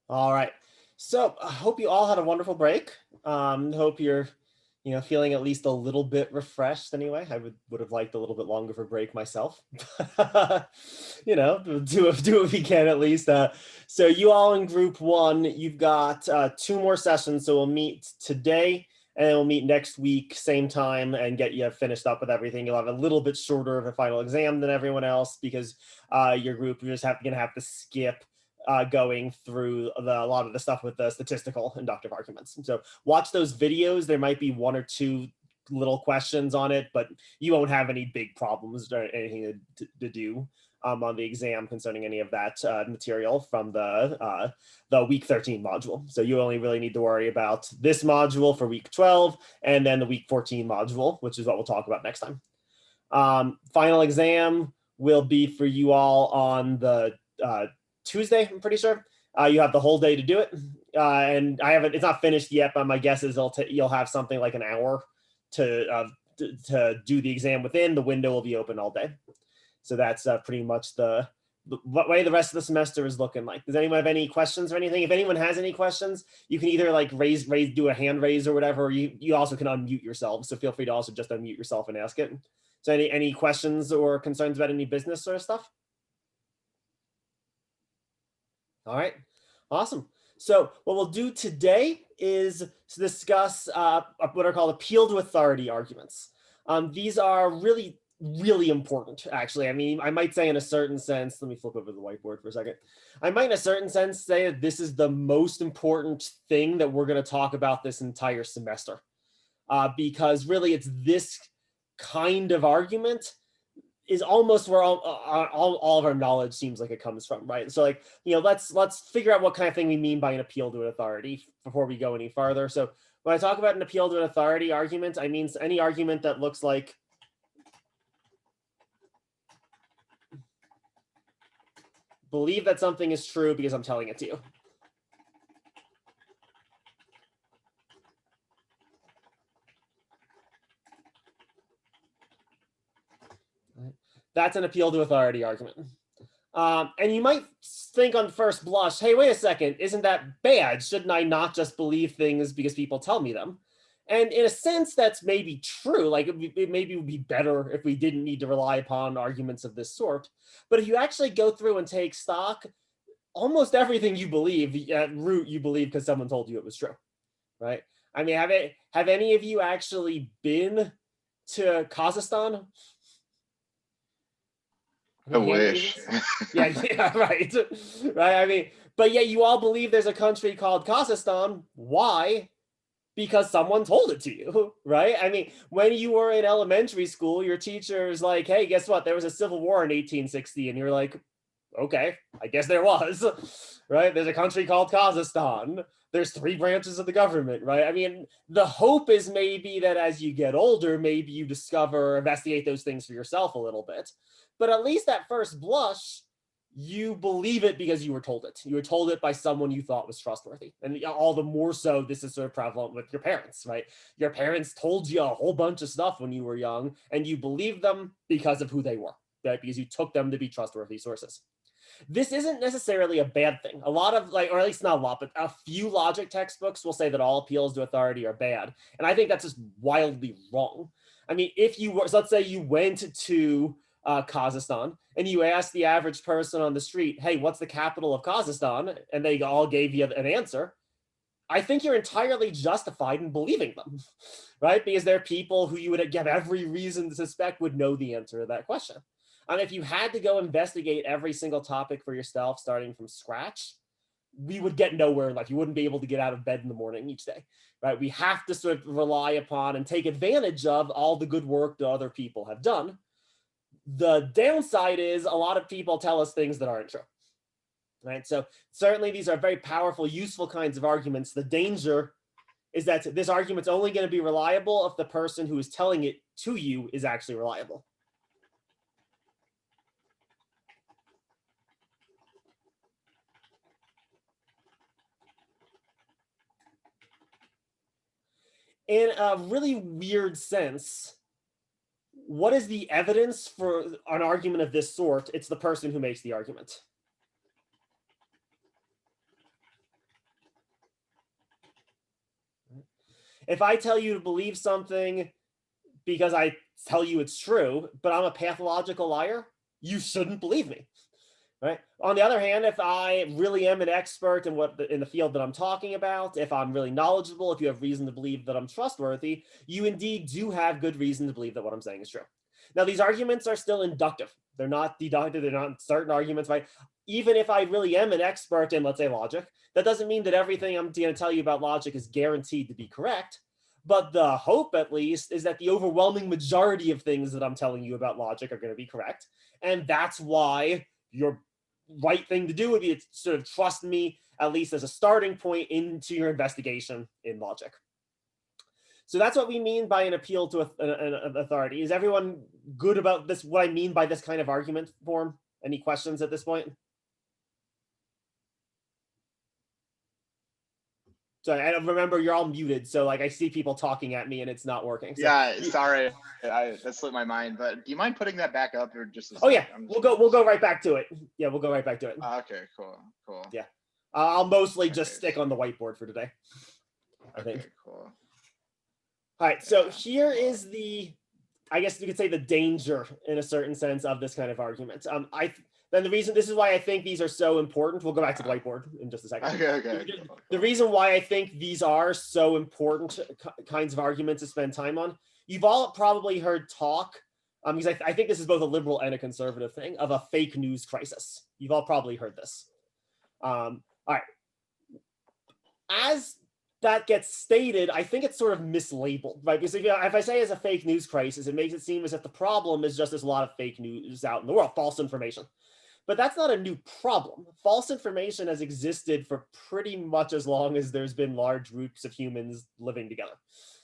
All right. So I hope you all had a wonderful break. Hope you're, feeling at least a little bit refreshed anyway. I would have liked a little bit longer of a break myself. Do what we can at least. So you all in group one, you've got two more sessions. So we'll meet today and then we'll meet next week, same time, and get you finished up with everything. You'll have a little bit shorter of a final exam than everyone else because your group, you're just gonna have to skip going through a lot of the stuff with the statistical inductive arguments. So watch those videos. There might be one or two little questions on it, but you won't have any big problems or anything to do on the exam concerning any of that material from the week 13 module. So you only really need to worry about this module for week 12 and then the week 14 module, which is what we'll talk about next time. Final exam will be for you all on the Tuesday, I'm pretty sure. You have the whole day to do it. And it's not finished yet, but my guess is you'll have something like an hour to do the exam within. The window will be open all day. So that's pretty much the way the rest of the semester is looking like. Does anyone have any questions or anything? If anyone has any questions, you can either like do a hand raise or whatever. Or you also can unmute yourself. So feel free to also just unmute yourself and ask it. So any questions or concerns about any business sort of stuff? All right, awesome. So what we'll do today is to discuss what are called appeal to authority arguments. These are really, really important, actually. I mean, I might say in a certain sense, let me flip over the whiteboard for a second. I might in a certain sense say that this is the most important thing that we're going to talk about this entire semester. Because really it's this kind of argument is almost where all of our knowledge seems like it comes from, right? So like, let's figure out what kind of thing we mean by an appeal to an authority before we go any farther. So when I talk about an appeal to an authority argument, I mean any argument that looks like believe that something is true because I'm telling it to you. That's an appeal to authority argument. And you might think on first blush, hey, wait a second, isn't that bad? Shouldn't I not just believe things because people tell me them? And in a sense, that's maybe true. Like it maybe would be better if we didn't need to rely upon arguments of this sort. But if you actually go through and take stock, almost everything you believe at root you believe because someone told you it was true, right? I mean, have any of you actually been to Kazakhstan? I wish. Yeah, yeah, right. Right. I mean, but yet you all believe there's a country called Kazakhstan. Why? Because someone told it to you, right? I mean, when you were in elementary school, your teacher is like, hey, guess what? There was a civil war in 1860. And you're like, okay, I guess there was, right? There's a country called Kazakhstan. There's three branches of the government, right? I mean, the hope is maybe that as you get older, maybe you investigate those things for yourself a little bit. But at least at first blush, you believe it because you were told it. You were told it by someone you thought was trustworthy. And all the more so, this is sort of prevalent with your parents, right? Your parents told you a whole bunch of stuff when you were young, and you believed them because of who they were, right? Because you took them to be trustworthy sources. This isn't necessarily a bad thing. A lot of or at least not a lot, but a few logic textbooks will say that all appeals to authority are bad. And I think that's just wildly wrong. I mean, if you were, so let's say you went to Kazakhstan and you asked the average person on the street, hey, what's the capital of Kazakhstan? And they all gave you an answer. I think you're entirely justified in believing them, right? Because they're people who you would have every reason to suspect would know the answer to that question. And if you had to go investigate every single topic for yourself, starting from scratch, we would get nowhere in life. You wouldn't be able to get out of bed in the morning each day, right? We have to sort of rely upon and take advantage of all the good work that other people have done. The downside is a lot of people tell us things that aren't true. Right. So certainly these are very powerful, useful kinds of arguments. The danger is that this argument's only going to be reliable if the person who is telling it to you is actually reliable. In a really weird sense, what is the evidence for an argument of this sort? It's the person who makes the argument. If I tell you to believe something because I tell you it's true, but I'm a pathological liar, you shouldn't believe me. Right. On the other hand, if I really am an expert in the field that I'm talking about, if I'm really knowledgeable, if you have reason to believe that I'm trustworthy, you indeed do have good reason to believe that what I'm saying is true. Now, these arguments are still inductive. They're not deductive. They're not certain arguments, right? Even if I really am an expert in, let's say, logic, that doesn't mean that everything I'm going to tell you about logic is guaranteed to be correct. But the hope, at least, is that the overwhelming majority of things that I'm telling you about logic are going to be correct. And that's why your right thing to do would be to sort of trust me, at least as a starting point into your investigation in logic. So that's what we mean by an appeal to an authority. Is everyone good about this? What I mean by this kind of argument form? Any questions at this point? So I don't remember, you're all muted. So like I see people talking at me and it's not working. So, yeah, sorry, that slipped my mind. But do you mind putting that back up or just? Oh yeah, we'll go right back to it. Yeah, we'll go right back to it. Okay, cool. Yeah, I'll mostly just stick on the whiteboard for today, I think. Okay, cool. All right, so here is I guess you could say the danger in a certain sense of this kind of argument. Then this is why I think these are so important. We'll go back to the whiteboard in just a second. Okay. The reason why I think these are so important kinds of arguments to spend time on, you've all probably heard talk, because I think this is both a liberal and a conservative thing, of a fake news crisis. You've all probably heard this. All right. As that gets stated, I think it's sort of mislabeled, right? Because if I say it's a fake news crisis, it makes it seem as if the problem is just there's a lot of fake news out in the world, false information. But that's not a new problem. False information has existed for pretty much as long as there's been large groups of humans living together.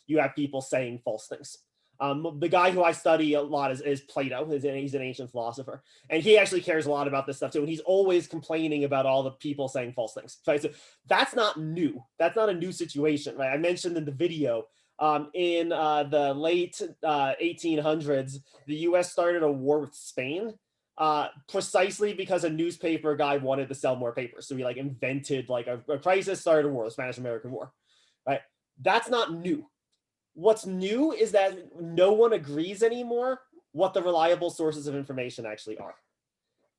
You have people saying false things. The guy who I study a lot is Plato. He's an ancient philosopher. And he actually cares a lot about this stuff too. And he's always complaining about all the people saying false things. Right? So that's not new. That's not a new situation. Right? I mentioned in the video, in the late 1800s, the US started a war with Spain. Precisely because a newspaper guy wanted to sell more papers. So he invented a crisis, started a war, the Spanish-American War, right? That's not new. What's new is that no one agrees anymore what the reliable sources of information actually are.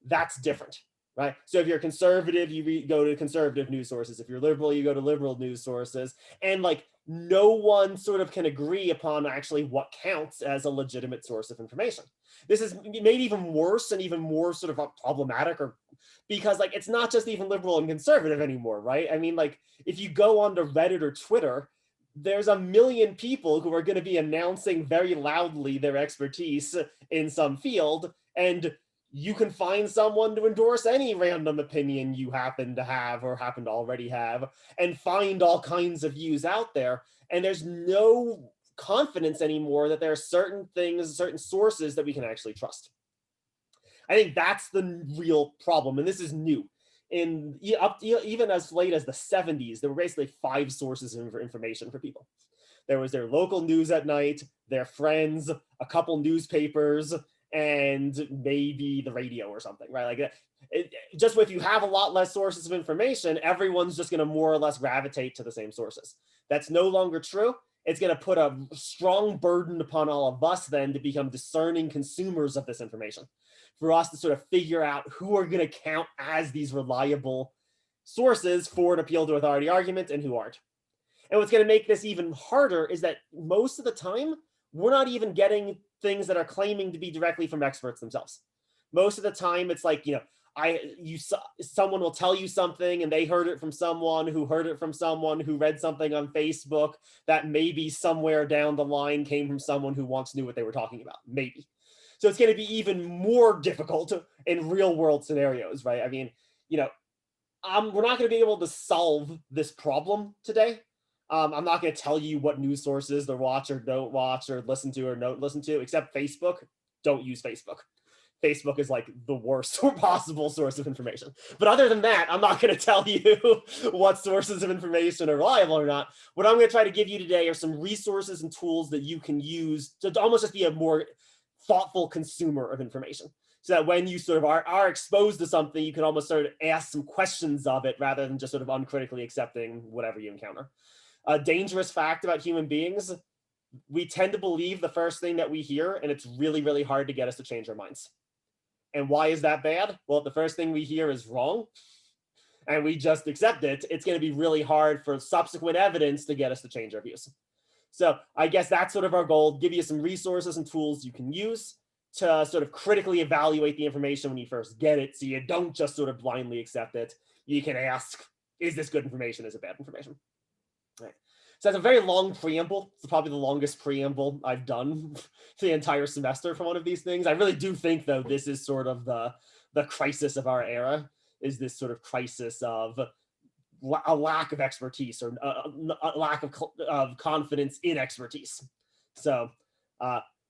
That's different, right? So if you're conservative, you go to conservative news sources. If you're liberal, you go to liberal news sources. And no one sort of can agree upon actually what counts as a legitimate source of information. This is made even worse and even more sort of problematic, because it's not just even liberal and conservative anymore, right? I mean, if you go onto Reddit or Twitter, there's a million people who are going to be announcing very loudly their expertise in some field, and you can find someone to endorse any random opinion you happen to have or happen to already have, and find all kinds of views out there. And there's no confidence anymore that there are certain things, certain sources that we can actually trust. I think that's the real problem, and this is new. Even as late as the 70s, there were basically 5 sources of information for people. There was their local news at night, their friends, a couple newspapers, and maybe the radio or something, right? Just if you have a lot less sources of information, everyone's just going to more or less gravitate to the same sources. That's no longer true. It's going to put a strong burden upon all of us then to become discerning consumers of this information, for us to sort of figure out who are going to count as these reliable sources for an appeal to authority argument and who aren't. And what's going to make this even harder is that most of the time, we're not even getting things that are claiming to be directly from experts themselves. Most of the time, it's someone will tell you something and they heard it from someone who heard it from someone who read something on Facebook that maybe somewhere down the line came from someone who once knew what they were talking about, maybe. So it's going to be even more difficult in real world scenarios, right? I mean, we're not going to be able to solve this problem today. I'm not going to tell you what news sources to watch or don't watch or listen to or don't listen to, except Facebook. Don't use Facebook. Facebook is the worst possible source of information. But other than that, I'm not going to tell you what sources of information are reliable or not. What I'm going to try to give you today are some resources and tools that you can use to almost just be a more thoughtful consumer of information. So that when you sort of are exposed to something, you can almost sort of ask some questions of it rather than just sort of uncritically accepting whatever you encounter. a dangerous fact about human beings: we tend to believe the first thing that we hear, and it's really, really hard to get us to change our minds. And why is that bad? Well, if the first thing we hear is wrong and we just accept it, it's going to be really hard for subsequent evidence to get us to change our views. So I guess that's sort of our goal: give you some resources and tools you can use to sort of critically evaluate the information when you first get it, so you don't just sort of blindly accept it. You can ask, is this good information? Is it bad information? Right. So that's a very long preamble. It's probably the longest preamble I've done for the entire semester for one of these things. I really do think, though, this is sort of the crisis of our era, is this sort of crisis of a lack of expertise, or a lack of confidence in expertise. So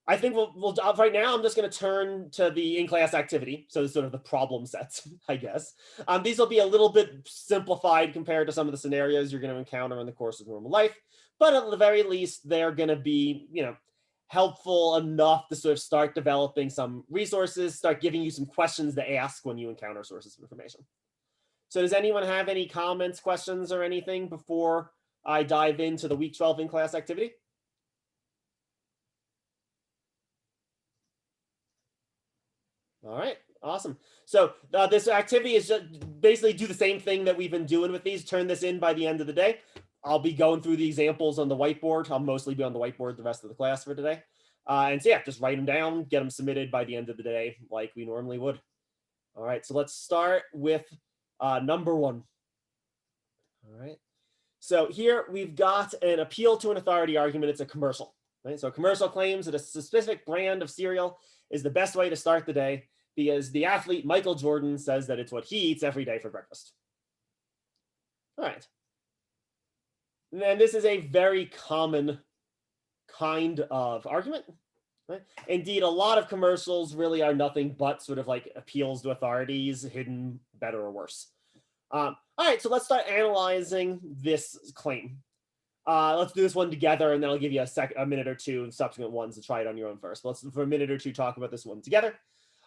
I think we'll right now, I'm just going to turn to the in-class activity. So sort of the problem sets, I guess. These will be a little bit simplified compared to some of the scenarios you're going to encounter in the course of normal life. But at the very least, they're going to be, helpful enough to sort of start developing some resources, start giving you some questions to ask when you encounter sources of information. So does anyone have any comments, questions, or anything before I dive into the week 12 in-class activity? All right, awesome. So this activity is just basically do the same thing that we've been doing with these. Turn this in by the end of the day. I'll be going through the examples on the whiteboard. I'll mostly be on the whiteboard the rest of the class for today. And so yeah, just write them down, get them submitted by the end of the day like we normally would. All right, so let's start with number 1. All right. So here we've got an appeal to an authority argument. It's a commercial, right? So a commercial claims that a specific brand of cereal is the best way to start the day because the athlete Michael Jordan says that it's what he eats every day for breakfast. All right. And then this is a very common kind of argument. Right? Indeed, a lot of commercials really are nothing but sort of like appeals to authorities, hidden better or worse. All right, so let's start analyzing this claim. Let's do this one together, and then I'll give you a minute or two of subsequent ones to try it on your own first. Let's, for a minute or two, talk about this one together.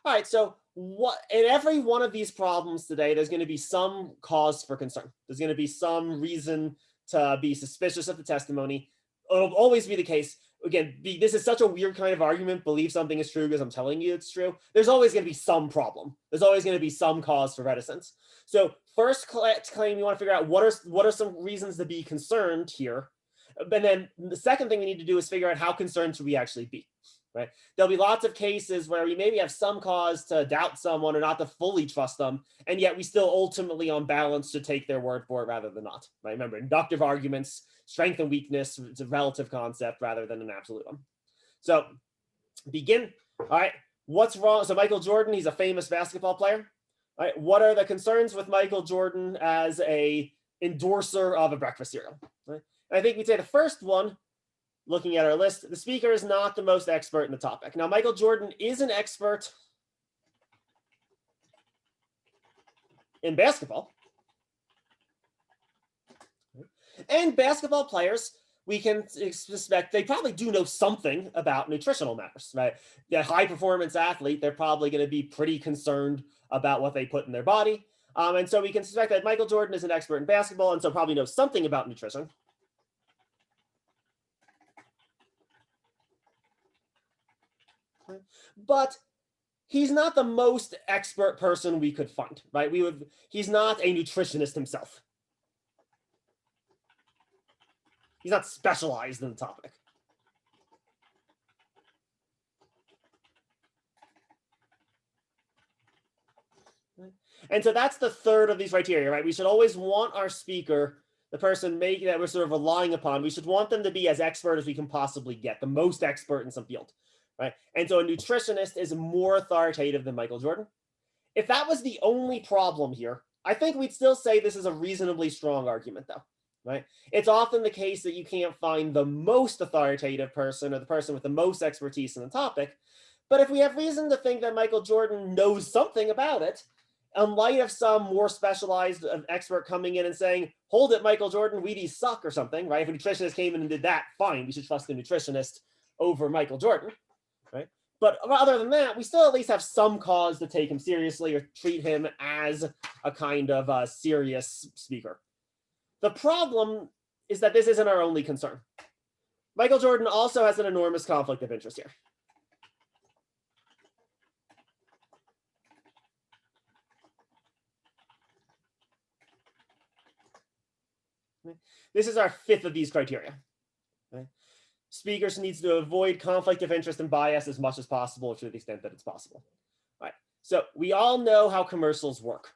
All right, so in every one of these problems today, there's going to be some cause for concern. There's going to be some reason to be suspicious of the testimony. It'll always be the case. Again, this is such a weird kind of argument. Believe something is true because I'm telling you it's true. There's always going to be some problem. There's always going to be some cause for reticence. So first claim, you want to figure out what are some reasons to be concerned here. And then the second thing we need to do is figure out how concerned should we actually be. Right? There'll be lots of cases where we maybe have some cause to doubt someone or not to fully trust them, and yet we still ultimately, on balance, should take their word for it rather than not. Right? Remember, inductive arguments, strength and weakness, it's a relative concept rather than an absolute one. So begin. All right, what's wrong? So Michael Jordan, he's a famous basketball player. All right, what are the concerns with Michael Jordan as a endorser of a breakfast cereal? Right? I think we'd say the first one, looking at our list, the speaker is not the most expert in the topic. Now, Michael Jordan is an expert in basketball. And basketball players, we can suspect they probably do know something about nutritional matters, right? The high performance athlete, they're probably going to be pretty concerned about what they put in their body. And so we can suspect that Michael Jordan is an expert in basketball and so probably knows something about nutrition. But he's not the most expert person we could find, right? He's not a nutritionist himself. He's not specialized in the topic. And so that's the third of these criteria, right? We should always want our speaker, the person that we're sort of relying upon, we should want them to be as expert as we can possibly get, the most expert in some field. Right? And so a nutritionist is more authoritative than Michael Jordan. If that was the only problem here, I think we'd still say this is a reasonably strong argument, though. Right? It's often the case that you can't find the most authoritative person or the person with the most expertise in the topic. But if we have reason to think that Michael Jordan knows something about it, in light of some more specialized expert coming in and saying, hold it, Michael Jordan, Wheaties suck or something, right? If a nutritionist came in and did that, fine, we should trust the nutritionist over Michael Jordan. Right? But other than that, we still at least have some cause to take him seriously or treat him as a kind of serious speaker. The problem is that this isn't our only concern. Michael Jordan also has an enormous conflict of interest here. This is our fifth of these criteria. Okay? Speakers needs to avoid conflict of interest and bias as much as possible to the extent that it's possible. All right. So we all know how commercials work.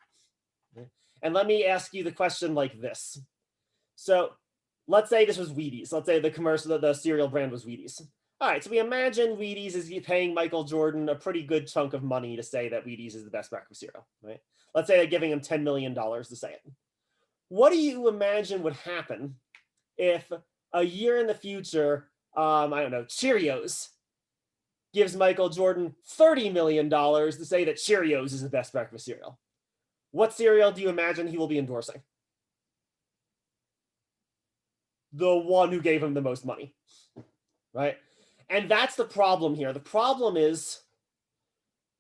Okay? And let me ask you the question like this. So let's say this was Wheaties. Let's say the commercial, the cereal brand was Wheaties. All right, so we imagine Wheaties is paying Michael Jordan a pretty good chunk of money to say that Wheaties is the best breakfast cereal, right? Let's say they're giving him $10 million to say it. What do you imagine would happen if a year in the future, I don't know, Cheerios gives Michael Jordan $30 million to say that Cheerios is the best breakfast cereal? What cereal do you imagine he will be endorsing? The one who gave him the most money, right? And that's the problem here. The problem is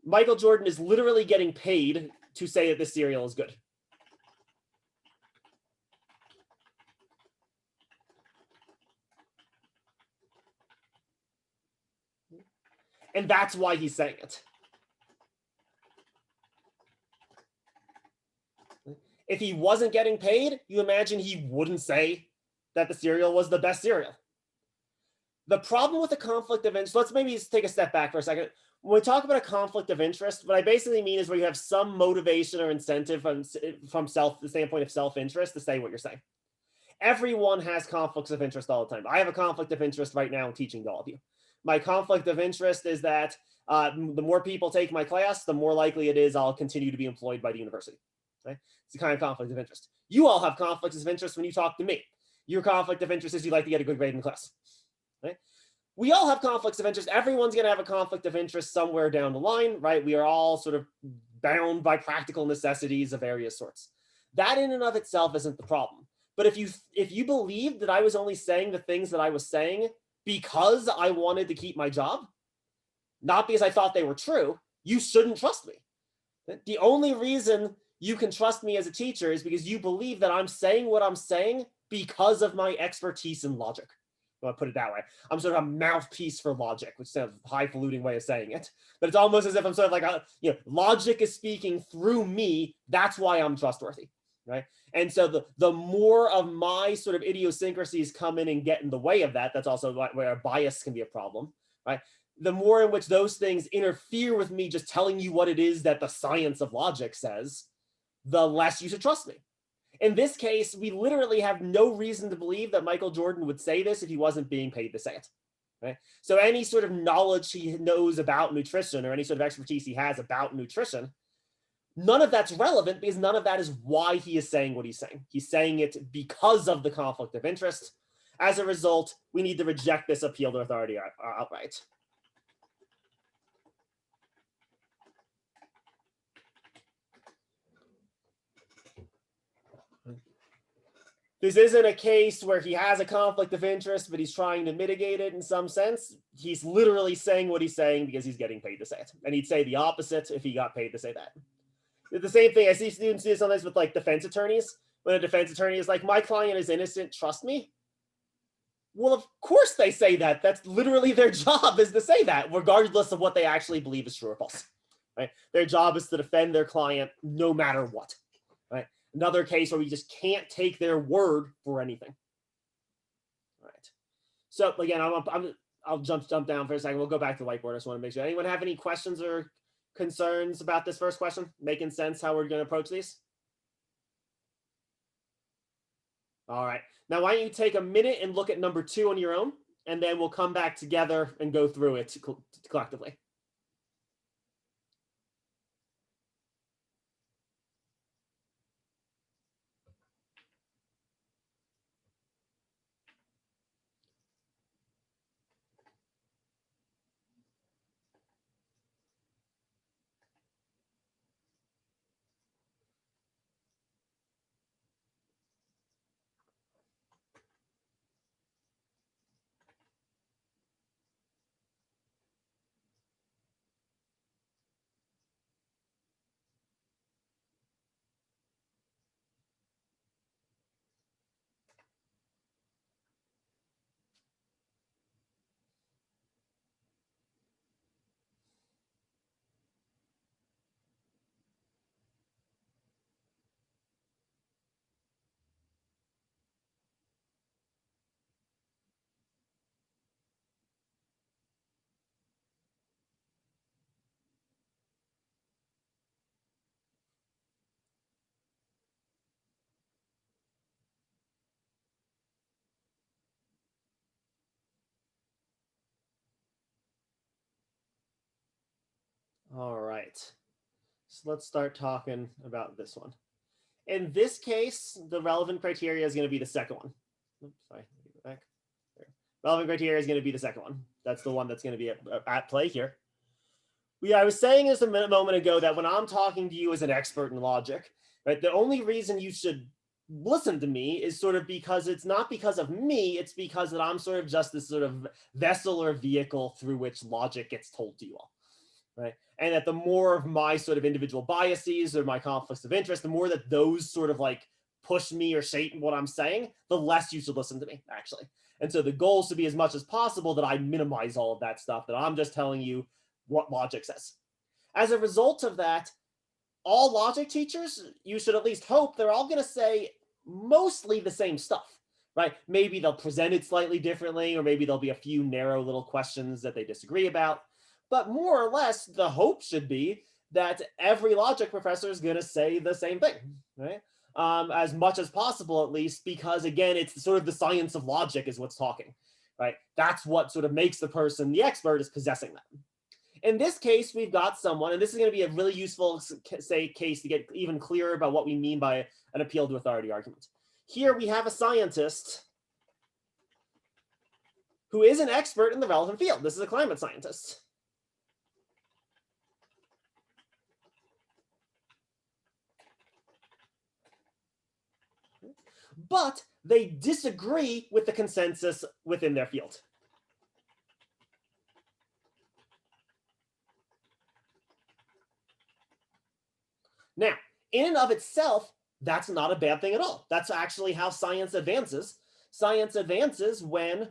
Michael Jordan is literally getting paid to say that this cereal is good. And that's why he's saying it. If he wasn't getting paid, you imagine he wouldn't say that the cereal was the best cereal. The problem with a conflict of interest, let's maybe take a step back for a second. When we talk about a conflict of interest, what I basically mean is where you have some motivation or incentive from the standpoint of self-interest to say what you're saying. Everyone has conflicts of interest all the time. I have a conflict of interest right now in teaching to all of you. My conflict of interest is that the more people take my class, the more likely it is I'll continue to be employed by the university. Right? It's the kind of conflict of interest. You all have conflicts of interest when you talk to me. Your conflict of interest is you like to get a good grade in class. Right? We all have conflicts of interest. Everyone's going to have a conflict of interest somewhere down the line, right? We are all sort of bound by practical necessities of various sorts. That in and of itself isn't the problem. But if you believed that I was only saying the things that I was saying because I wanted to keep my job, not because I thought they were true, you shouldn't trust me. The only reason you can trust me as a teacher is because you believe that I'm saying what I'm saying because of my expertise in logic. I'll put it that way. I'm sort of a mouthpiece for logic, which is a highfalutin way of saying it. But it's almost as if I'm sort of like, logic is speaking through me. That's why I'm trustworthy, right? And so the more of my sort of idiosyncrasies come in and get in the way of that, that's also where a bias can be a problem, right? The more in which those things interfere with me just telling you what it is that the science of logic says, the less you should trust me. In this case, we literally have no reason to believe that Michael Jordan would say this if he wasn't being paid to say it. Right? So any sort of knowledge he knows about nutrition or any sort of expertise he has about nutrition, none of that's relevant because none of that is why he is saying what he's saying. He's saying it because of the conflict of interest. As a result, we need to reject this appeal to authority outright. This isn't a case where he has a conflict of interest, but he's trying to mitigate it in some sense. He's literally saying what he's saying because he's getting paid to say it. And he'd say the opposite if he got paid to say that. The same thing, I see students do sometimes with like defense attorneys. When a defense attorney is like, my client is innocent, trust me. Well, of course they say that. That's literally their job, is to say that, regardless of what they actually believe is true or false. Right? Their job is to defend their client no matter what. Right? Another case where we just can't take their word for anything. All right. So again, I'll jump down for a second. We'll go back to the whiteboard. I just want to make sure. Anyone have any questions or concerns about this first question? Making sense how we're going to approach these? All right. Now, why don't you take a minute and look at number 2 on your own, and then we'll come back together and go through it collectively. All right. So let's start talking about this one. In this case, the relevant criteria is going to be the second one. Oops, sorry, back. There. Relevant criteria is going to be the second one. That's the one that's going to be at play here. I was saying this a moment ago that when I'm talking to you as an expert in logic, right, the only reason you should listen to me is sort of because it's not because of me, it's because that I'm sort of just this sort of vessel or vehicle through which logic gets told to you all, right? And that the more of my sort of individual biases or my conflicts of interest, the more that those sort of like push me or shape what I'm saying, the less you should listen to me, actually. And so the goal is to be as much as possible that I minimize all of that stuff, that I'm just telling you what logic says. As a result of that, all logic teachers, you should at least hope, they're all going to say mostly the same stuff, right? Maybe they'll present it slightly differently, or maybe there'll be a few narrow little questions that they disagree about. But more or less, the hope should be that every logic professor is going to say the same thing, right? As much as possible, at least, because again, it's sort of the science of logic is what's talking, right? That's what sort of makes the person the expert, is possessing that. In this case, we've got someone, and this is going to be a really useful case to get even clearer about what we mean by an appeal to authority argument. Here we have a scientist who is an expert in the relevant field. This is a climate scientist. But they disagree with the consensus within their field. Now, in and of itself, that's not a bad thing at all. That's actually how science advances. Science advances when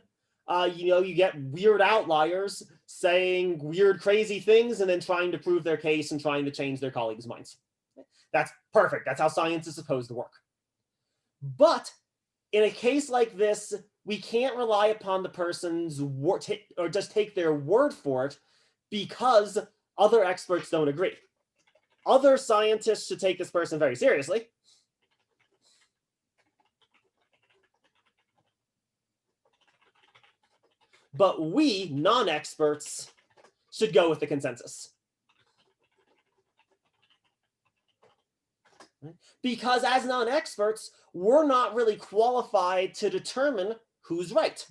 you get weird outliers saying weird, crazy things and then trying to prove their case and trying to change their colleagues' minds. That's perfect. That's how science is supposed to work. But in a case like this, we can't rely upon the person's word or just take their word for it, because other experts don't agree. Other scientists should take this person very seriously. But we, non-experts, should go with the consensus. Because as non-experts, we're not really qualified to determine who's right,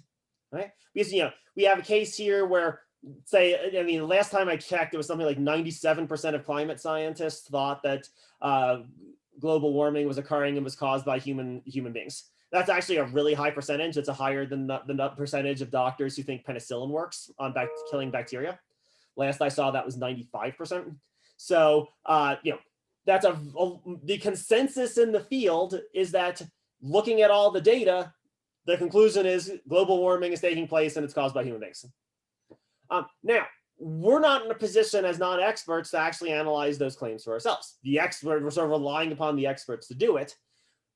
right? Because, we have a case here where, say, last time I checked, it was something like 97% of climate scientists thought that global warming was occurring and was caused by human beings. That's actually a really high percentage. It's a higher than the percentage of doctors who think penicillin works on killing bacteria. Last I saw, that was 95%. So, that's the consensus in the field is that, looking at all the data, the conclusion is global warming is taking place and it's caused by human beings. Now, we're not in a position as non-experts to actually analyze those claims for ourselves. We're sort of relying upon the experts to do it.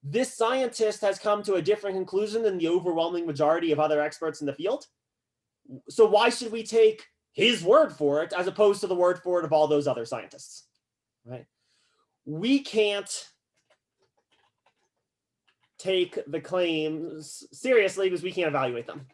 This scientist has come to a different conclusion than the overwhelming majority of other experts in the field. So why should we take his word for it as opposed to the word for it of all those other scientists, right? We can't take the claims seriously because we can't evaluate them.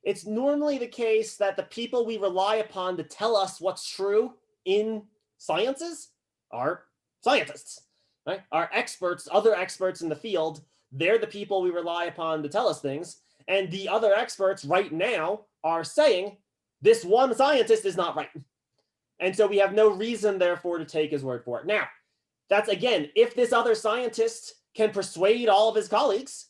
It's normally the case that the people we rely upon to tell us what's true in sciences are scientists, right? Are experts, other experts in the field. They're the people we rely upon to tell us things. And the other experts right now are saying this one scientist is not right. And so we have no reason, therefore, to take his word for it. Now, that's, again, if this other scientist can persuade all of his colleagues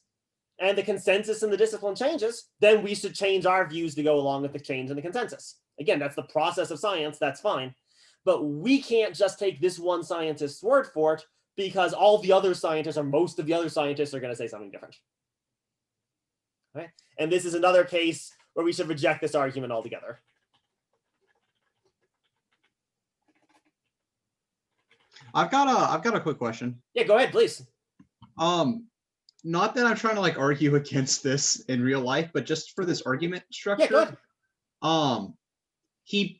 and the consensus in the discipline changes, then we should change our views to go along with the change in the consensus. Again, that's the process of science, that's fine. But we can't just take this one scientist's word for it, because all the other scientists, or most of the other scientists, are going to say something different. Okay? And this is another case where we should reject this argument altogether. I've got a quick question. Yeah, go ahead, please. Not that I'm trying to like argue against this in real life, but just for this argument Yeah, go ahead. structure.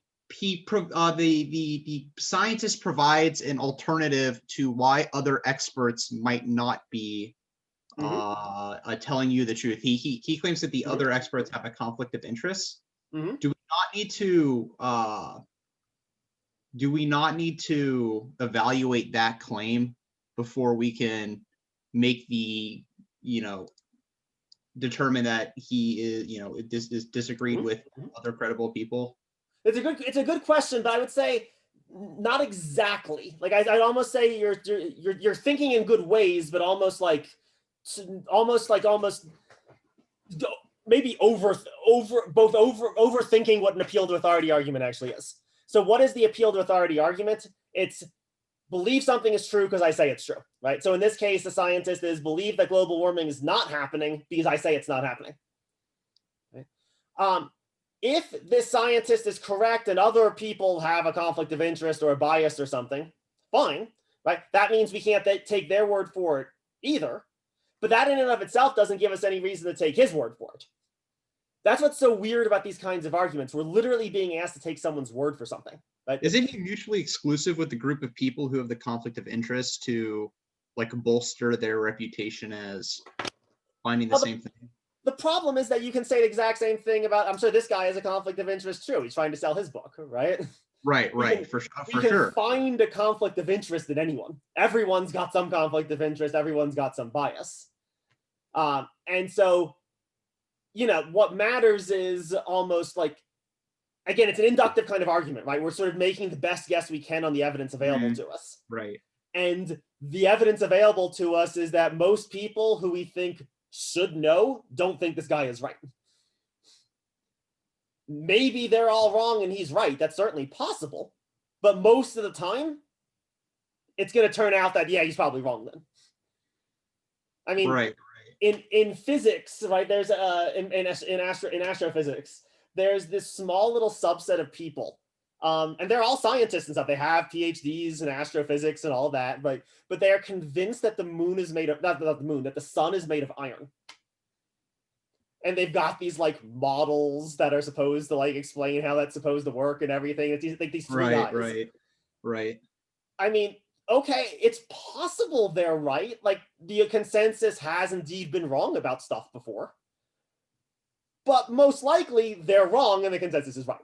The scientist provides an alternative to why other experts might not be telling you the truth. He claims that the other experts have a conflict of interest. Mhm. Do we not need to evaluate that claim before we can make the determine that he is disagreed with other credible people? It's a good question, but I would say not exactly. Like I'd almost say you're thinking in good ways, but almost maybe overthinking what an appeal to authority argument actually is. So what is the appeal to authority argument? It's believe something is true because I say it's true, right? So in this case, the scientist is believe that global warming is not happening because I say it's not happening. Right? If this scientist is correct and other people have a conflict of interest or a bias or something, fine, right? That means we can't take their word for it either. But that in and of itself doesn't give us any reason to take his word for it. That's what's so weird about these kinds of arguments. We're literally being asked to take someone's word for something. Right? Isn't he mutually exclusive with the group of people who have the conflict of interest to like bolster their reputation as finding the same thing? The problem is that you can say the exact same thing about, I'm sure this guy has a conflict of interest too. He's trying to sell his book, right? Right, for we can sure. Find a conflict of interest in anyone. Everyone's got some conflict of interest. Everyone's got some bias. And so, what matters is almost like, again, it's an inductive kind of argument, right? We're sort of making the best guess we can on the evidence available to us. Right. And the evidence available to us is that most people who we think should know don't think this guy is right. Maybe they're all wrong and he's right. That's certainly possible. But most of the time, it's going to turn out that, yeah, he's probably wrong then. I mean, right. In physics, right, there's in astrophysics, there's this small little subset of people. And they're all scientists and stuff. They have PhDs in astrophysics and all that, but they are convinced that the moon is made of, not the moon, that the sun is made of iron. And they've got these like models that are supposed to like explain how that's supposed to work and everything. It's like these three guys. Right. I mean, okay, it's possible they're right. Like the consensus has indeed been wrong about stuff before. But most likely they're wrong and the consensus is right.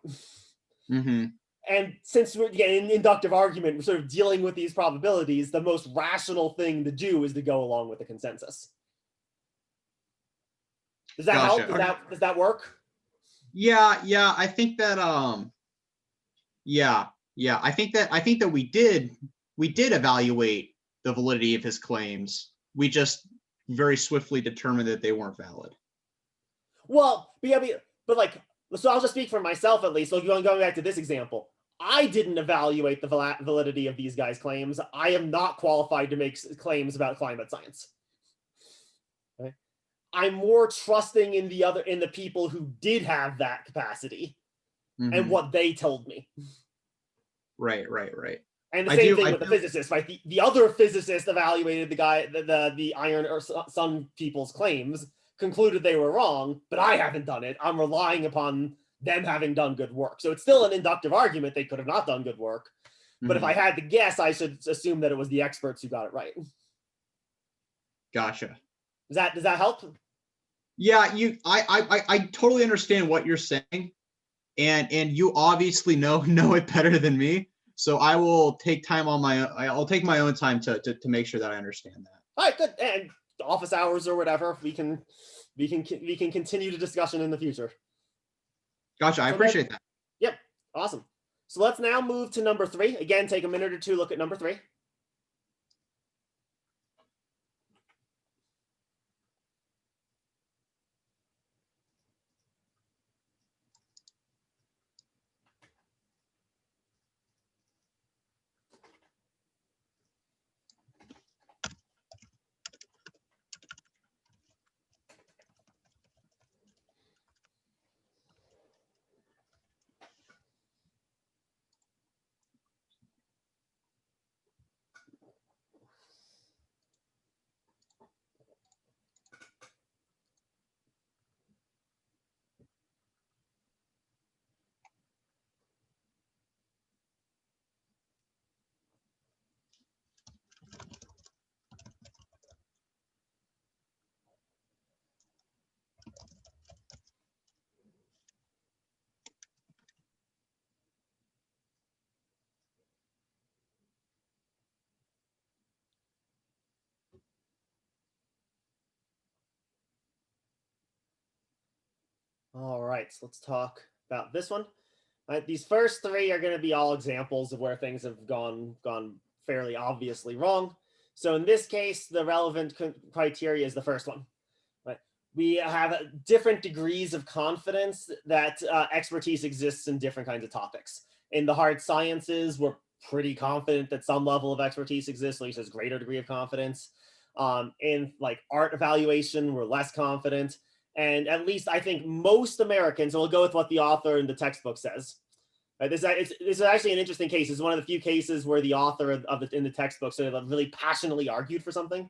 Mm-hmm. And since we're in inductive argument, we're sort of dealing with these probabilities, the most rational thing to do is to go along with the consensus. Does that help? Does that work? Yeah, I think that I think that we did evaluate the validity of his claims. We just very swiftly determined that they weren't valid. Well, but like, so I'll just speak for myself at least. So going back to this example, I didn't evaluate the validity of these guys' claims. I am not qualified to make claims about climate science. Okay? I'm more trusting in the people who did have that capacity and what they told me. Right. And the same thing with the physicists, right? The other physicist evaluated the iron or sun people's claims, concluded they were wrong, but I haven't done it. I'm relying upon them having done good work. So it's still an inductive argument. They could have not done good work. But if I had to guess, I should assume that it was the experts who got it right. Gotcha. Does that help? Yeah, I totally understand what you're saying. And you obviously know it better than me. So I will take time I'll take my own time to make sure that I understand that. All right, good. And office hours or whatever, we can continue the discussion in the future. Gotcha. I appreciate that. Yep. Awesome. So let's now move to number 3. Again, take a minute or two, look at number 3. All right, so let's talk about this one. These first three are going to be all examples of where things have gone fairly obviously wrong. So in this case, the relevant criteria is the first one. Right? We have different degrees of confidence that expertise exists in different kinds of topics. In the hard sciences, we're pretty confident that some level of expertise exists, at least there's greater degree of confidence. In like art evaluation, we're less confident. And at least I think most Americans, and we'll go with what the author in the textbook says. Right, this is actually an interesting case. It's one of the few cases where the author in the textbook sort of really passionately argued for something.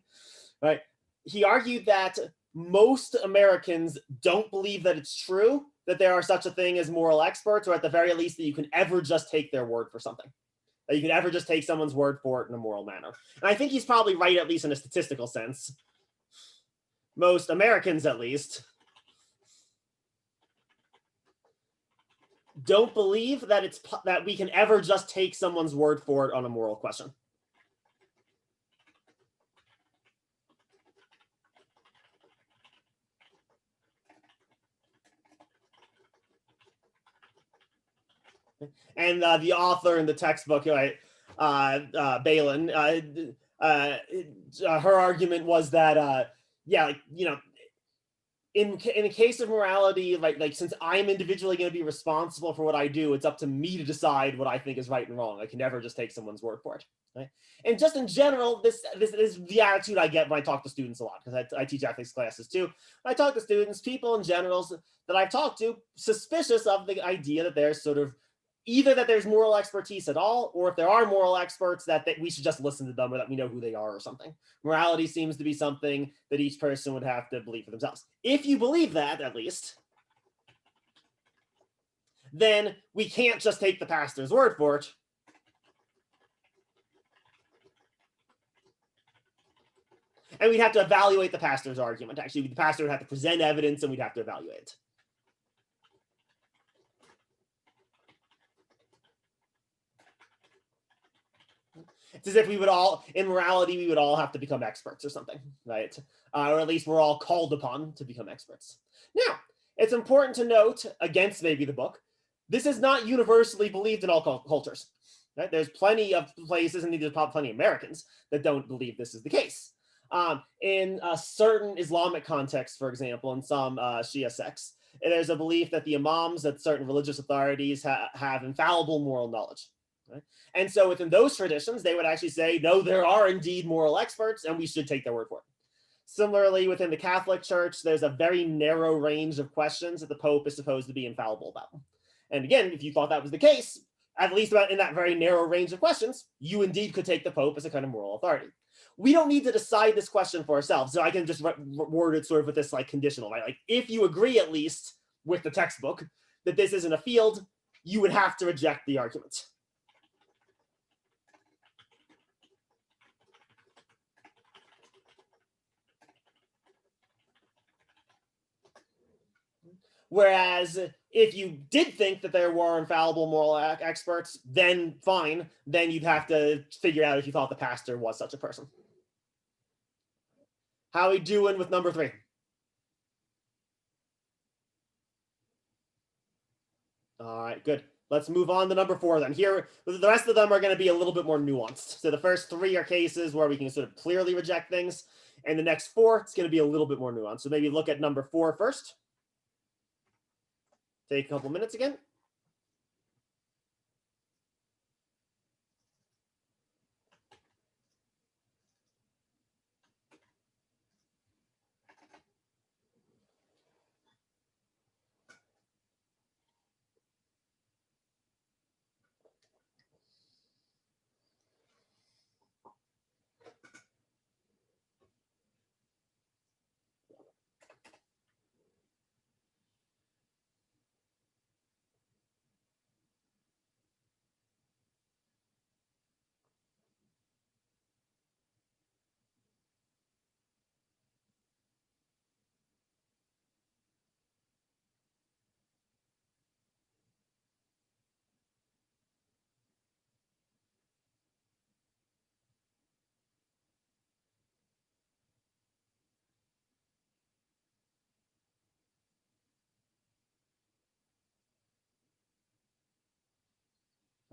Right? He argued that most Americans don't believe that it's true that there are such a thing as moral experts, or at the very least that you can ever just take their word for something. That you can ever just take someone's word for it in a moral manner. And I think he's probably right, at least in a statistical sense. Most Americans, at least, don't believe that that we can ever just take someone's word for it on a moral question. And the author in the textbook, Balin, her argument was that, yeah, like, you know, in a case of morality, like since I'm individually going to be responsible for what I do, it's up to me to decide what I think is right and wrong. I can never just take someone's word for it. Right? And just in general, this is the attitude I get when I talk to students a lot, because I teach ethics classes too. When I talk to students, people in general that I've talked to, suspicious of the idea that there's sort of either that there's moral expertise at all, or if there are moral experts, that we should just listen to them, or that we know who they are or something. Morality seems to be something that each person would have to believe for themselves. If you believe that, at least, then we can't just take the pastor's word for it. And we'd have to evaluate the pastor's argument. Actually, the pastor would have to present evidence and we'd have to evaluate it. It's as if we would all, in morality, we would all have to become experts or something, right? Or at least we're all called upon to become experts. Now, it's important to note, against maybe the book, this is not universally believed in all cultures. Right? There's plenty of places, and there's probably plenty of Americans that don't believe this is the case. In a certain Islamic context, for example, in some Shia sects, there's a belief that the imams, that certain religious authorities have infallible moral knowledge. Right? And so within those traditions, they would actually say, no, there are indeed moral experts and we should take their word for it. Similarly, within the Catholic Church, there's a very narrow range of questions that the Pope is supposed to be infallible about. And again, if you thought that was the case, at least in that very narrow range of questions, you indeed could take the Pope as a kind of moral authority. We don't need to decide this question for ourselves. So I can just word it sort of with this like conditional, right? Like if you agree at least with the textbook that this isn't a field, you would have to reject the argument. Whereas if you did think that there were infallible moral experts, then fine, then you'd have to figure out if you thought the pastor was such a person. How are we doing with number 3? All right, good. Let's move on to number 4 then. Here, the rest of them are going to be a little bit more nuanced. So the first 3 are cases where we can sort of clearly reject things. And the next 4, it's going to be a little bit more nuanced. So maybe look at number 4 first. Take a couple minutes again.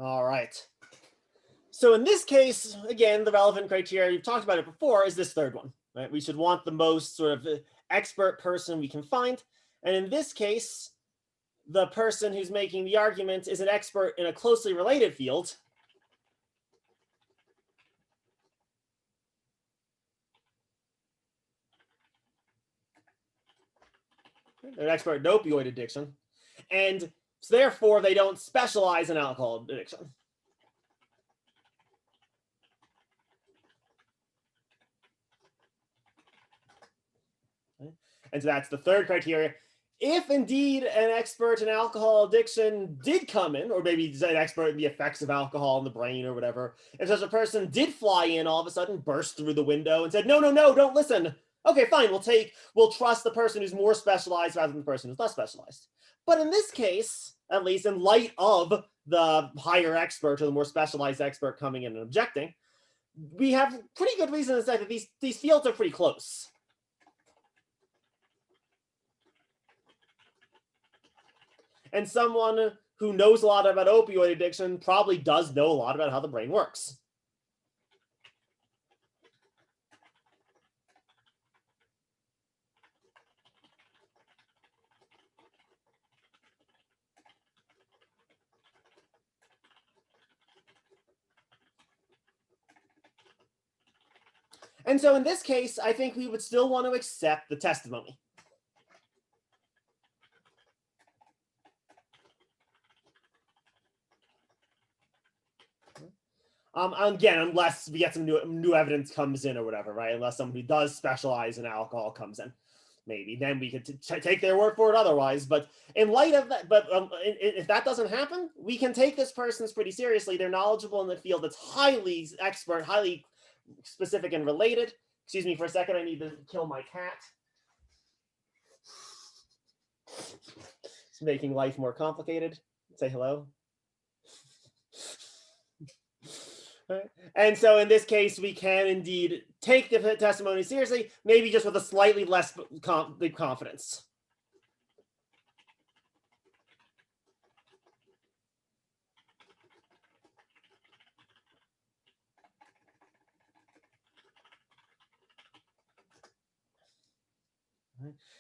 All right. So in this case, again, the relevant criteria, you've talked about it before, is this third one, right? We should want the most sort of expert person we can find. And in this case, the person who's making the argument is an expert in a closely related field. They're an expert in opioid addiction. And so therefore, they don't specialize in alcohol addiction. And so that's the third criteria. If indeed an expert in alcohol addiction did come in, or maybe an expert in the effects of alcohol in the brain or whatever, if such a person did fly in all of a sudden, burst through the window and said, no, don't listen. Okay, fine, we'll trust the person who's more specialized rather than the person who's less specialized. But in this case, at least in light of the higher expert or the more specialized expert coming in and objecting, we have pretty good reason to say that these fields are pretty close. And someone who knows a lot about opioid addiction probably does know a lot about how the brain works. And so in this case, I think we would still want to accept the testimony. Again, unless we get some new evidence comes in or whatever, right? Unless somebody does specialize in alcohol comes in, maybe then we could take their word for it otherwise. But in light of that, if that doesn't happen, we can take this person pretty seriously. They're knowledgeable in the field that's highly expert, highly specific and related. Excuse me for a second, I need to kill my cat. It's making life more complicated. Say hello. And so in this case, we can indeed take the testimony seriously, maybe just with a slightly less confidence.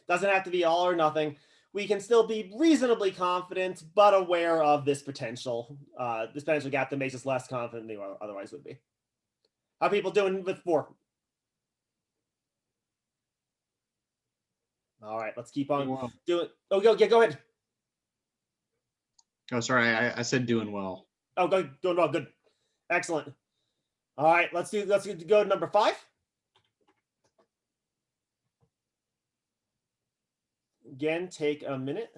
Doesn't have to be all or nothing. We can still be reasonably confident, but aware of this potential gap that makes us less confident than we otherwise would be. How are people doing with 4? All right, let's keep on doing. Oh, go ahead. Oh, sorry, I said doing well. Oh, doing well. Good, excellent. All right, let's go to number 5. Again, take a minute.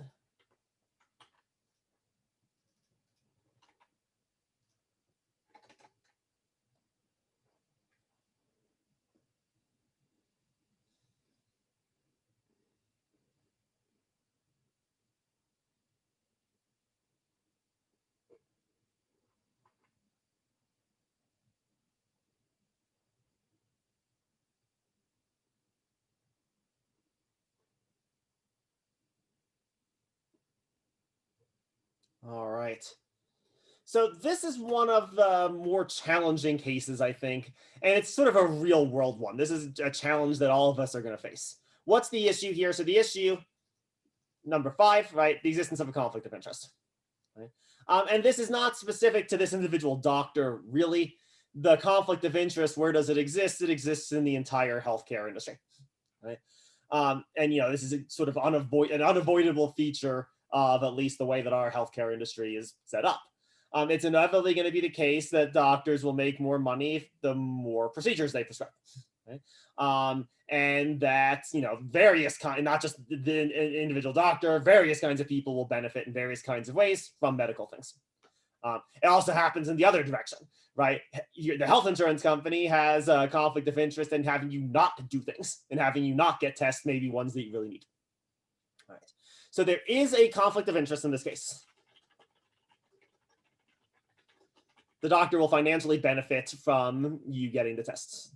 All right. So this is one of the more challenging cases, I think, and it's sort of a real world one. This is a challenge that all of us are going to face. What's the issue here? So the issue, number 5, right, the existence of a conflict of interest. Right? And this is not specific to this individual doctor, really. The conflict of interest, where does it exist? It exists in the entire healthcare industry. Right? And, this is a sort of an unavoidable feature of at least the way that our healthcare industry is set up. It's inevitably going to be the case that doctors will make more money the more procedures they prescribe. Right? And that, various kinds, not just the individual doctor, various kinds of people will benefit in various kinds of ways from medical things. It also happens in the other direction, right? The health insurance company has a conflict of interest in having you not do things and having you not get tests, maybe ones that you really need. All right. So there is a conflict of interest in this case. The doctor will financially benefit from you getting the tests.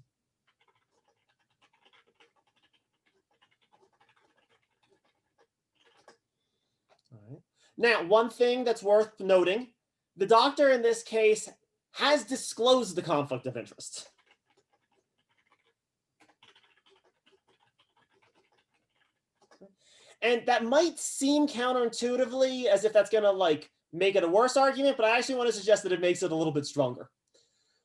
All right. Now, one thing that's worth noting, the doctor in this case has disclosed the conflict of interest. And that might seem counterintuitively as if that's going to like make it a worse argument, but I actually want to suggest that it makes it a little bit stronger.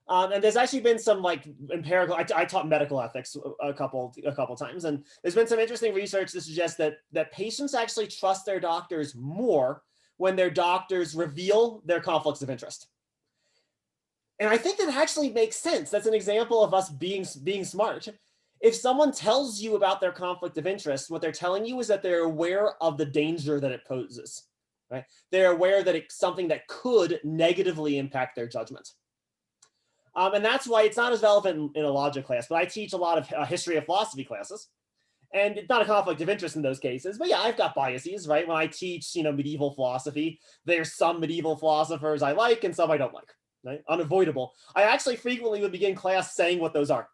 And there's actually been some like empirical. I taught medical ethics a couple times, and there's been some interesting research to suggest that patients actually trust their doctors more when their doctors reveal their conflicts of interest. And I think that actually makes sense. That's an example of us being smart. If someone tells you about their conflict of interest, what they're telling you is that they're aware of the danger that it poses. Right? They're aware that it's something that could negatively impact their judgment. And that's why it's not as relevant in a logic class, but I teach a lot of history of philosophy classes. And it's not a conflict of interest in those cases, but yeah, I've got biases, right? When I teach, medieval philosophy, there's some medieval philosophers I like and some I don't like, right? Unavoidable. I actually frequently would begin class saying what those are.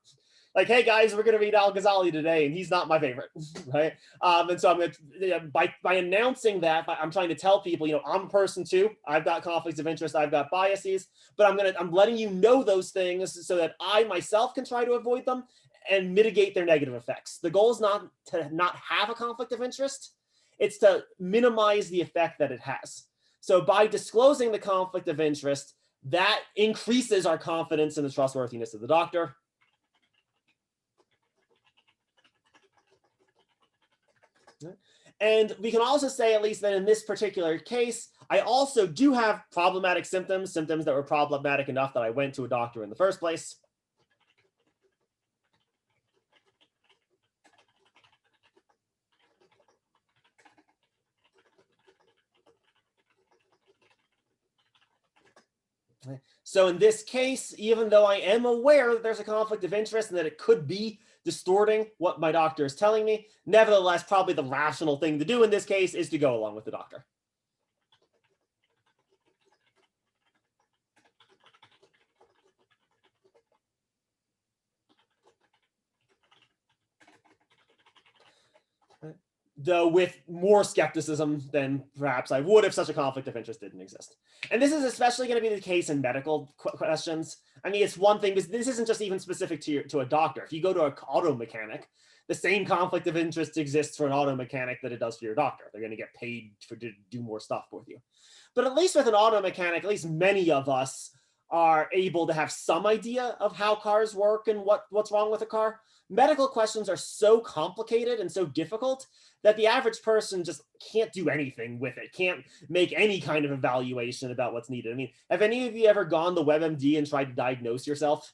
Like, hey guys, we're going to read Al-Ghazali today, and he's not my favorite, right? And so I'm going to, by announcing that, I'm trying to tell people, I'm a person too. I've got conflicts of interest. I've got biases, but I'm letting you know those things so that I myself can try to avoid them and mitigate their negative effects. The goal is not to not have a conflict of interest. It's to minimize the effect that it has. So by disclosing the conflict of interest, that increases our confidence in the trustworthiness of the doctor. And we can also say, at least that in this particular case, I also do have problematic symptoms that were problematic enough that I went to a doctor in the first place. So in this case, even though I am aware that there's a conflict of interest and that it could be distorting what my doctor is telling me, nevertheless, probably the rational thing to do in this case is to go along with the doctor. Though with more skepticism than perhaps I would if such a conflict of interest didn't exist. And this is especially going to be the case in medical questions. I mean, it's one thing, because this isn't just even specific to a doctor. If you go to an auto mechanic, the same conflict of interest exists for an auto mechanic that it does for your doctor. They're going to get paid to do more stuff with you. But at least with an auto mechanic, at least many of us are able to have some idea of how cars work and what's wrong with a car. Medical questions are so complicated and so difficult that the average person just can't do anything with it, can't make any kind of evaluation about what's needed. I mean, have any of you ever gone to WebMD and tried to diagnose yourself?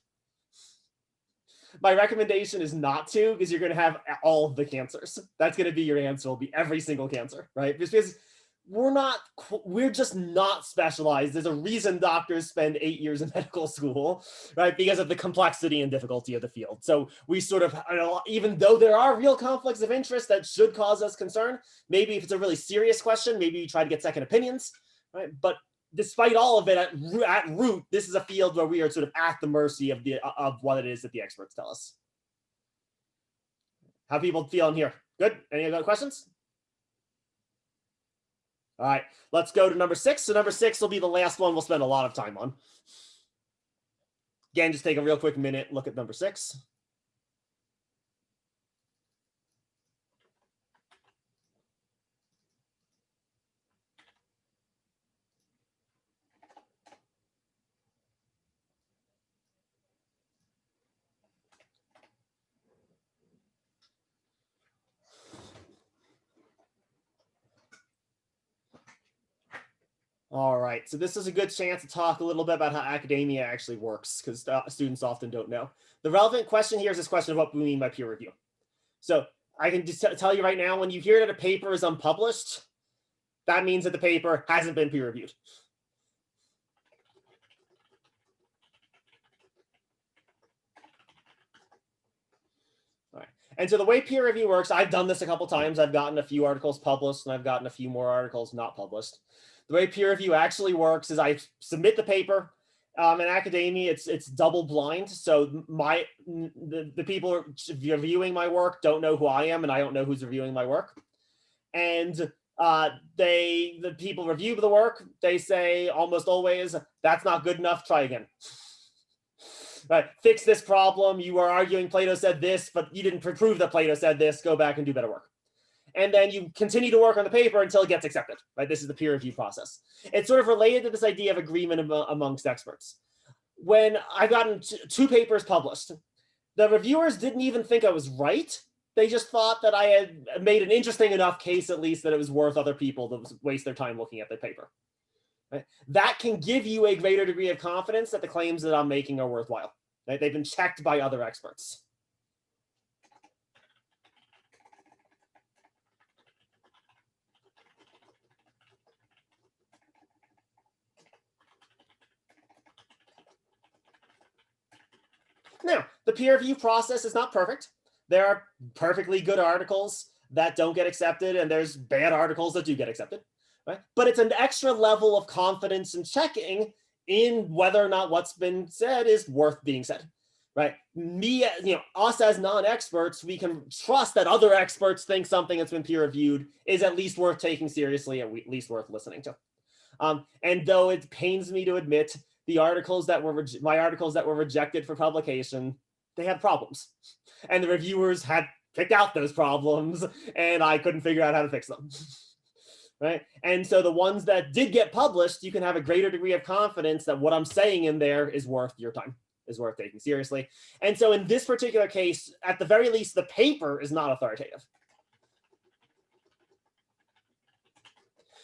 My recommendation is not to, because you're going to have all of the cancers. That's going to be your answer. Will be every single cancer, right? Because we're just not specialized. There's a reason doctors spend 8 years in medical school, right? Because of the complexity and difficulty of the field. So we sort of, even though there are real conflicts of interest that should cause us concern, maybe if it's a really serious question, maybe you try to get second opinions, right? But despite all of it, at root, this is a field where we are sort of at the mercy of what it is that the experts tell us. How people feeling here? Good? Any other questions? All right, let's go to number 6. So number 6 will be the last one we'll spend a lot of time on. Again, just take a real quick minute, look at number 6. All right, so this is a good chance to talk a little bit about how academia actually works, because students often don't know. The relevant question here is this question of what we mean by peer review. So I can just tell you right now, when you hear that a paper is unpublished, that means that the paper hasn't been peer reviewed. All right, and so the way peer review works, I've done this a couple times. I've gotten a few articles published, and I've gotten a few more articles not published. The way peer review actually works is I submit the paper. In academia, it's double blind. So the people reviewing my work don't know who I am, and I don't know who's reviewing my work. And The people review the work, they say almost always, that's not good enough, try again. Right, fix this problem. You are arguing Plato said this, but you didn't prove that Plato said this. Go back and do better work. And then you continue to work on the paper until it gets accepted. Right, this is the peer review process. It's sort of related to this idea of agreement amongst experts. When I've gotten two papers published, the reviewers didn't even think I was right. They just thought that I had made an interesting enough case, at least, that it was worth other people to waste their time looking at the paper. Right? That can give you a greater degree of confidence that the claims that I'm making are worthwhile. Right? They've been checked by other experts. Now, the peer review process is not perfect. There are perfectly good articles that don't get accepted, and there's bad articles that do get accepted. Right? But it's an extra level of confidence and checking in whether or not what's been said is worth being said. Right? Us as non-experts, we can trust that other experts think something that's been peer reviewed is at least worth taking seriously, at least worth listening to. And though it pains me to admit, the articles that were my articles that were rejected for publication, they had problems, and the reviewers had picked out those problems, and I couldn't figure out how to fix them. Right? And so the ones that did get published, you can have a greater degree of confidence that what I'm saying in there is worth your time, is worth taking seriously. And so in this particular case, at the very least, the paper is not authoritative.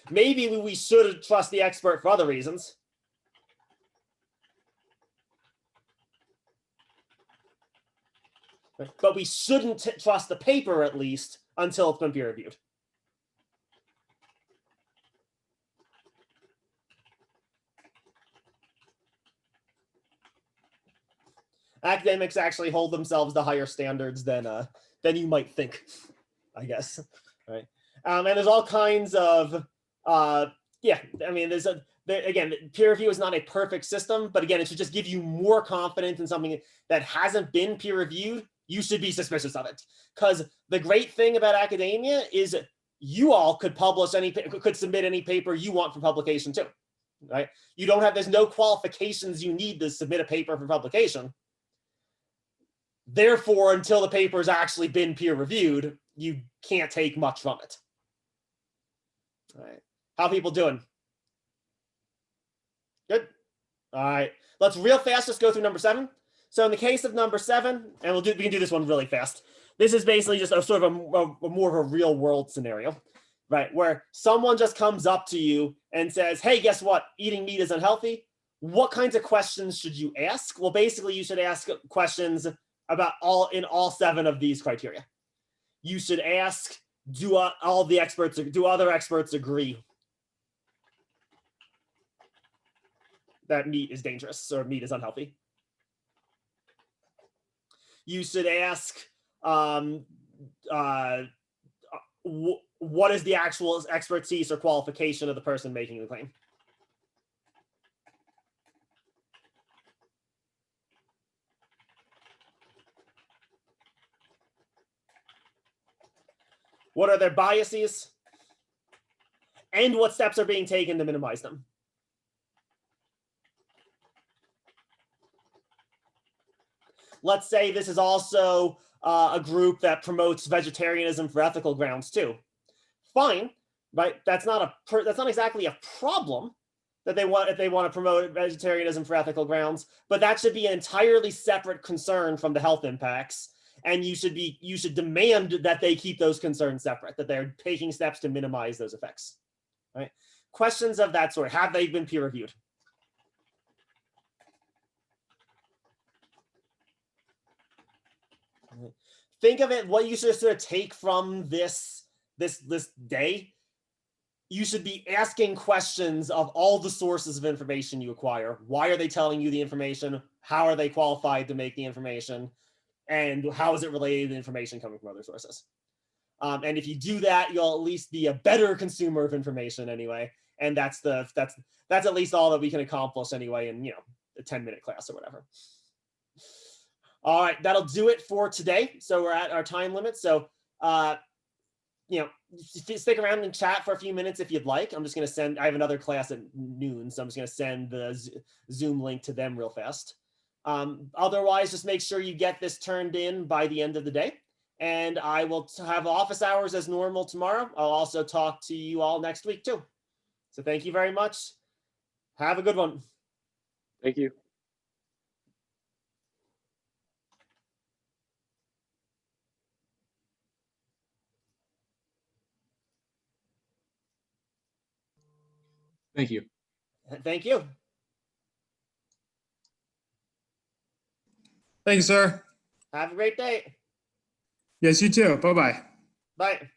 Maybe we should trust the expert for other reasons. But we shouldn't trust the paper, at least, until it's been peer reviewed. Academics actually hold themselves to higher standards than you might think, I guess. Right? And there's all kinds of again, peer review is not a perfect system, but again, it should just give you more confidence in something that hasn't been peer reviewed. You should be suspicious of it, because the great thing about academia is you all could submit any paper you want for publication too. Right? There's no qualifications you need to submit a paper for publication. Therefore, until the paper's actually been peer reviewed, you can't take much from it. All right. How people doing? Good. All right. Let's real fast just go through number 7. So in the case of number 7, and we can do this one really fast. This is basically just a sort of a more of a real world scenario, right? Where someone just comes up to you and says, hey, guess what? Eating meat is unhealthy. What kinds of questions should you ask? Well, basically you should ask questions about all 7 of these criteria. You should ask, do other experts agree that meat is dangerous or meat is unhealthy? You should ask, what is the actual expertise or qualification of the person making the claim? What are their biases? And what steps are being taken to minimize them? Let's say this is also a group that promotes vegetarianism for ethical grounds too. Fine, right? That's not exactly a problem that if they want to promote vegetarianism for ethical grounds, but that should be an entirely separate concern from the health impacts. And you should demand that they keep those concerns separate, that they're taking steps to minimize those effects. Right? Questions of that sort. Have they been peer reviewed? Think of it, what you should sort of take from this day. You should be asking questions of all the sources of information you acquire. Why are they telling you the information? How are they qualified to make the information? And how is it related to information coming from other sources? And if you do that, you'll at least be a better consumer of information anyway. And that's at least all that we can accomplish anyway in a 10-minute class or whatever. All right, that'll do it for today. So we're at our time limit. So stick around and chat for a few minutes if you'd like. I'm just going to send, I have another class at noon, so I'm just going to send the Zoom link to them real fast. Otherwise, just make sure you get this turned in by the end of the day. And I will have office hours as normal tomorrow. I'll also talk to you all next week too. So thank you very much. Have a good one. Thank you. Thank you. Thank you. Thank you, sir. Have a great day. Yes, you too. Bye-bye. Bye.